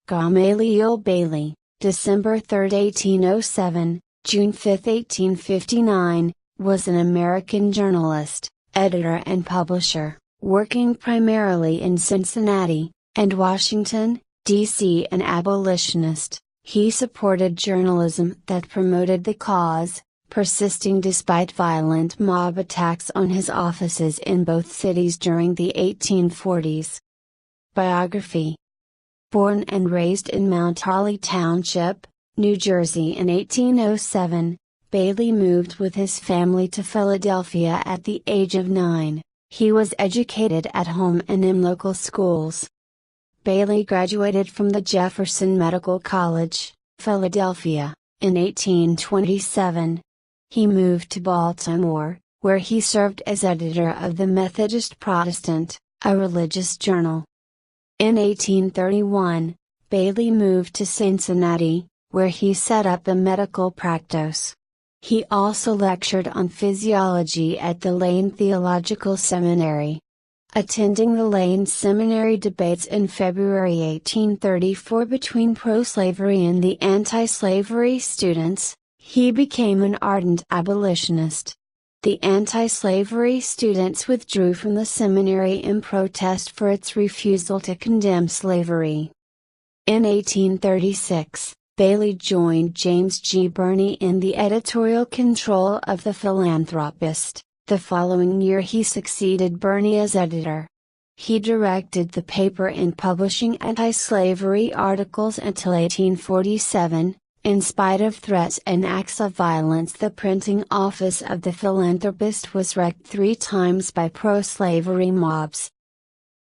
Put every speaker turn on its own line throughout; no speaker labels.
Gamaliel Bailey, December 3, 1807, June 5, 1859, was an American journalist, editor and publisher, working primarily in Cincinnati and Washington, D.C. An abolitionist, he supported journalism that promoted the cause, persisting despite violent mob attacks on his offices in both cities during the 1840s. Biography. Born and raised in Mount Holly Township, New Jersey in 1807, Bailey moved with his family to Philadelphia at the age of 9. He was educated at home and in local schools. Bailey graduated from the Jefferson Medical College, Philadelphia, in 1827. He moved to Baltimore, where he served as editor of the Methodist Protestant, a religious journal. In 1831, Bailey moved to Cincinnati, where he set up a medical practice. He also lectured on physiology at the Lane Theological Seminary. Attending the Lane Seminary debates in February 1834 between pro-slavery and the anti-slavery students, he became an ardent abolitionist. The anti-slavery students withdrew from the seminary in protest for its refusal to condemn slavery. In 1836, Bailey joined James G. Birney in the editorial control of The Philanthropist. The following year he succeeded Birney as editor. He directed the paper in publishing anti-slavery articles until 1847. In spite of threats and acts of violence, the printing office of The Philanthropist was wrecked 3 times by pro-slavery mobs.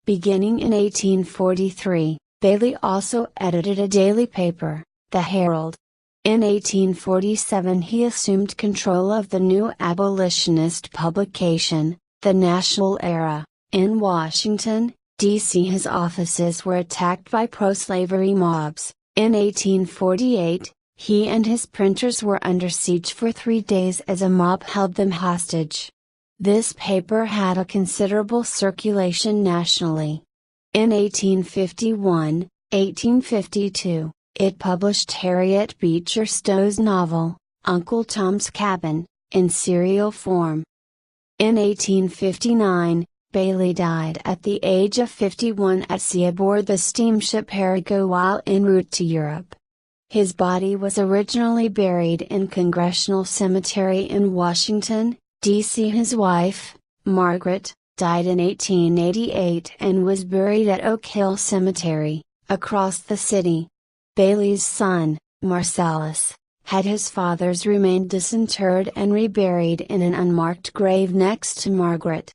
Beginning in 1843, Bailey also edited a daily paper, The Herald. In 1847 he assumed control of the new abolitionist publication, The National Era. In Washington, D.C. his offices were attacked by pro-slavery mobs. In 1848, he and his printers were under siege for 3 days as a mob held them hostage. This paper had a considerable circulation nationally. In 1851, 1852, it published Harriet Beecher Stowe's novel, Uncle Tom's Cabin, in serial form. In 1859, Bailey died at the age of 51 at sea aboard the steamship Perigo while en route to Europe. His body was originally buried in Congressional Cemetery in Washington, D.C. His wife, Margaret, died in 1888 and was buried at Oak Hill Cemetery, across the city. Bailey's son, Marcellus, had his father's remains disinterred and reburied in an unmarked grave next to Margaret.